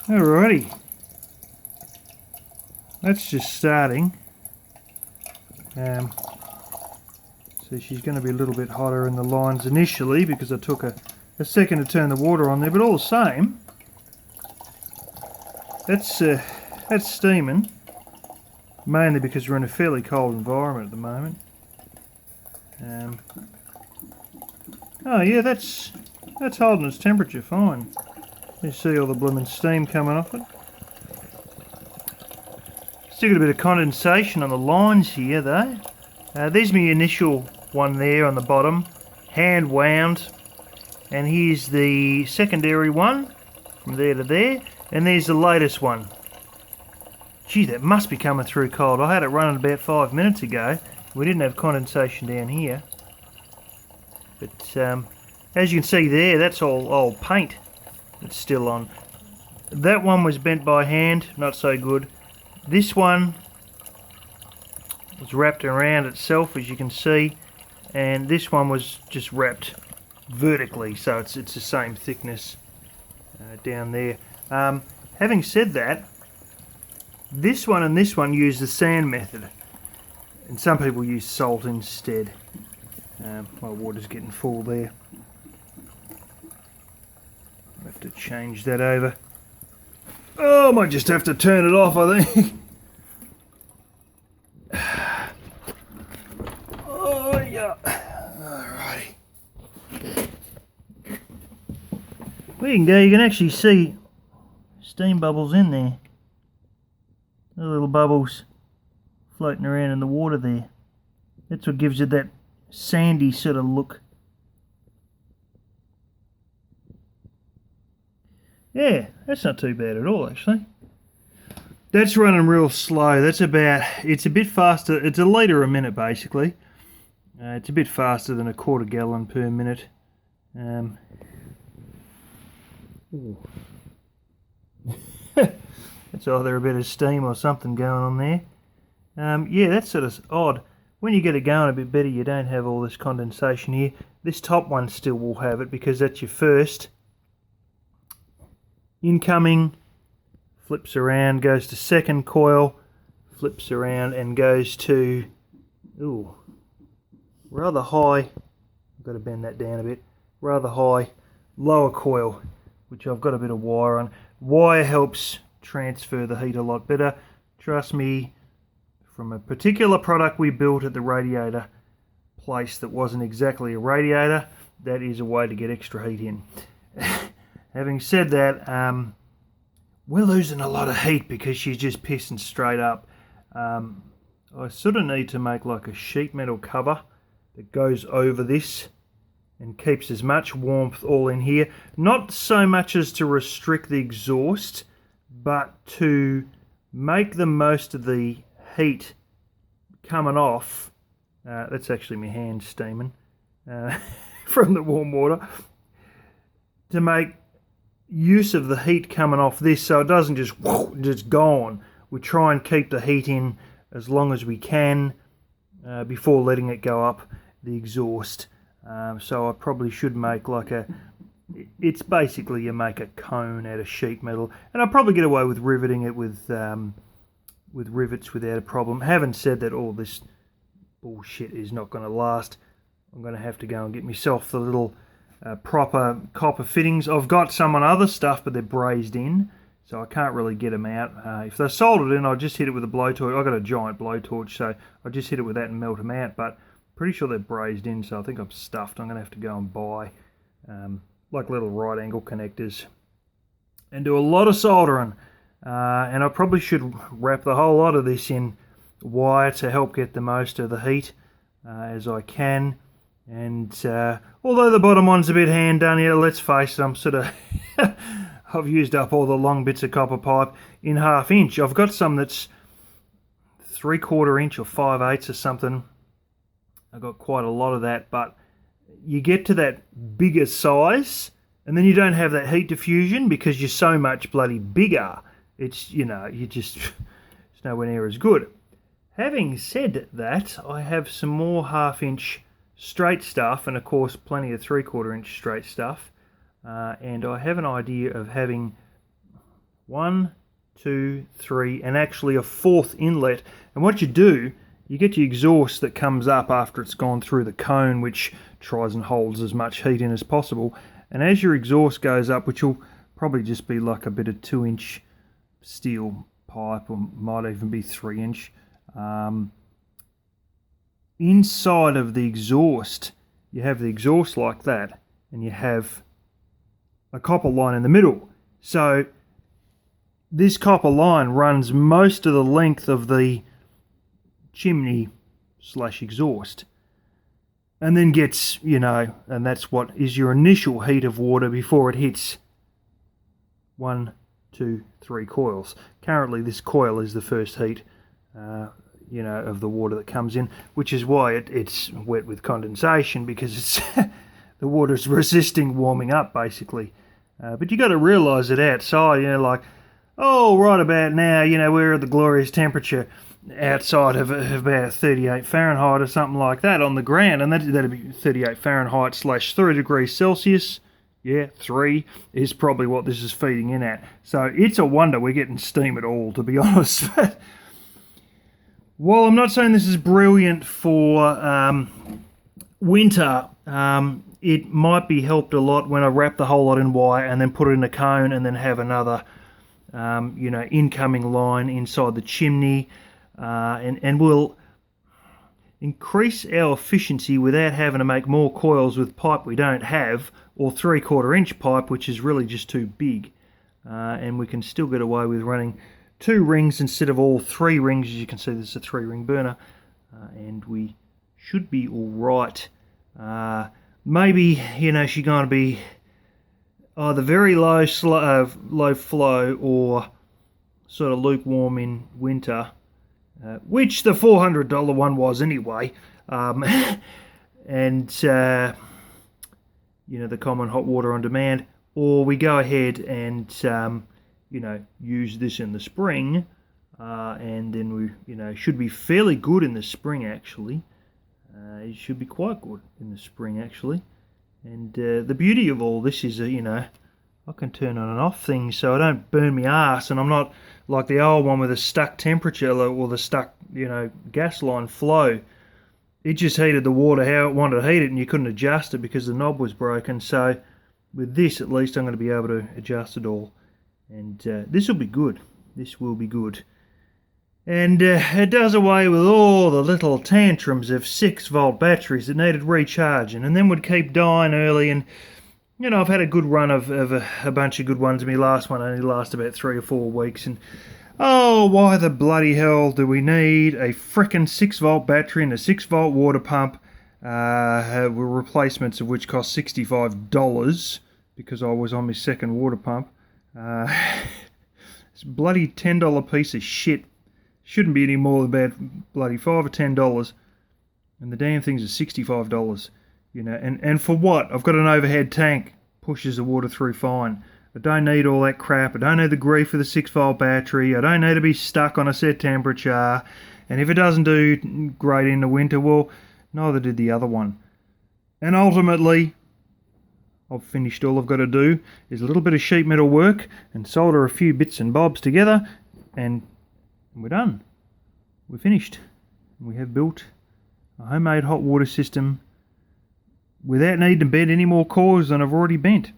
Alrighty, that's just starting. So she's going to be a little bit hotter in the lines initially because I took a second to turn the water on there, but all the same, that's steaming, mainly because we're in a fairly cold environment at the moment. Oh yeah, that's holding its temperature fine. You see all the blooming steam coming off it. Still got a bit of condensation on the lines here though. There's my initial one there on the bottom, hand wound, and here's the secondary one from there to there, and there's the latest one. Gee, that must be coming through cold. I had it running about 5 minutes ago. We didn't have condensation down here. But as you can see there, that's all old paint that's still on. That one was bent by hand, not so good. This one was wrapped around itself, as you can see, and this one was just wrapped vertically, so it's the same thickness down there. Having said that, this one and this one use the sand method, and some people use salt instead. My water's getting full there. I have to change that over. Oh, I might just have to turn it off, I think. Oh, yeah. Alrighty. There you can go. You can actually see steam bubbles in there. The little bubbles floating around in the water there. That's what gives it that sandy sort of look. Yeah, that's not too bad at all, actually. That's running real slow. That's it's a bit faster. It's a litre a minute, basically. It's a bit faster than a quarter gallon per minute. That's either a bit of steam or something going on there. Yeah, that's sort of odd. When you get it going a bit better, you don't have all this condensation here. This top one still will have it because that's your first. Incoming, flips around, goes to second coil, flips around and goes to, ooh, rather high, I've got to bend that down a bit, rather high, lower coil, which I've got a bit of wire on. Wire helps transfer the heat a lot better. Trust me, from a particular product we built at the radiator place that wasn't exactly a radiator, that is a way to get extra heat in. Having said that, we're losing a lot of heat because she's just pissing straight up. I sort of need to make like a sheet metal cover that goes over this and keeps as much warmth all in here. Not so much as to restrict the exhaust, but to make the most of the heat coming off. That's actually my hand steaming from the warm water. To make use of the heat coming off this so it doesn't just gone. We try and keep the heat in as long as we can before letting it go up the exhaust. So I probably should make like it's basically you make a cone out of sheet metal, and I'll probably get away with riveting it with rivets without a problem. Having said that, all this bullshit is not going to last. I'm going to have to go and get myself the little proper copper fittings. I've got some on other stuff, but they're brazed in, so I can't really get them out. If they're soldered in, I'll just hit it with a blowtorch. I've got a giant blowtorch, so I'll just hit it with that and melt them out, but pretty sure they're brazed in, so I think I'm stuffed. I'm going to have to go and buy like little right angle connectors and do a lot of soldering. And I probably should wrap the whole lot of this in wire to help get the most of the heat as I can. And although the bottom one's a bit hand done here, let's face it, I'm sort of I've used up all the long bits of copper pipe in 1/2 inch. I've got some that's 3/4 inch or 5/8 or something. I've got quite a lot of that, but you get to that bigger size and then you don't have that heat diffusion because you're so much bloody bigger. It's, you know, it's nowhere near as good. Having said that, I have some more 1/2 inch straight stuff, and of course plenty of 3/4 inch straight stuff, and I have an idea of having 1, 2, 3, and actually a fourth inlet. And what you do, you get your exhaust that comes up after it's gone through the cone, which tries and holds as much heat in as possible. And as your exhaust goes up, which will probably just be like a bit of 2-inch steel pipe, or might even be 3-inch, inside of the exhaust, you have the exhaust like that, and you have a copper line in the middle. So this copper line runs most of the length of the chimney / exhaust, and then gets, and that's what is your initial heat of water before it hits 1, 2, 3 coils. Currently this coil is the first heat of the water that comes in, which is why it's wet with condensation, because it's the water's resisting warming up basically. But you got to realise that outside, right about now, we're at the glorious temperature outside of about 38 Fahrenheit or something like that on the ground, and that'd be 38 Fahrenheit / 3 degrees Celsius. Yeah, 3 is probably what this is feeding in at. So it's a wonder we're getting steam at all, to be honest. While I'm not saying this is brilliant for winter, it might be helped a lot when I wrap the whole lot in wire and then put it in a cone and then have another, incoming line inside the chimney, and we'll increase our efficiency without having to make more coils with pipe we don't have, or 3/4 inch pipe, which is really just too big, and we can still get away with running 2 rings instead of all 3 rings. As you can see, this is a 3-ring burner, and we should be all right. Maybe, she's going to be either very low flow or sort of lukewarm in winter, which the $400 one was anyway. And the common hot water on demand, or we go ahead and use this in the spring, and then we should be fairly good in the spring actually. It should be quite good in the spring actually. And the beauty of all this is that I can turn on and off things so I don't burn my ass, and I'm not like the old one with a stuck temperature or the stuck gas line flow. It just heated the water how it wanted to heat it, and you couldn't adjust it because the knob was broken. So with this, at least, I'm going to be able to adjust it all, and this will be good. This will be good. And it does away with all the little tantrums of 6-volt batteries that needed recharging and then would keep dying early. And I've had a good run of a bunch of good ones. My last one only lasted about 3 or 4 weeks, and why the bloody hell do we need a frickin' 6-volt battery and a 6-volt water pump, replacements of which cost $65 because I was on my second water pump. It's a bloody $10 piece of shit. Shouldn't be any more than about bloody $5 or $10, and the damn things are $65. And for what? I've got an overhead tank, pushes the water through fine. I don't need all that crap. I don't need the grief of the 6-volt battery. I don't need to be stuck on a set temperature. And if it doesn't do great in the winter, well, neither did the other one. And ultimately, I've finished. All I've got to do is a little bit of sheet metal work and solder a few bits and bobs together, and we're done. We're finished. We have built a homemade hot water system without needing to bend any more cords than I've already bent.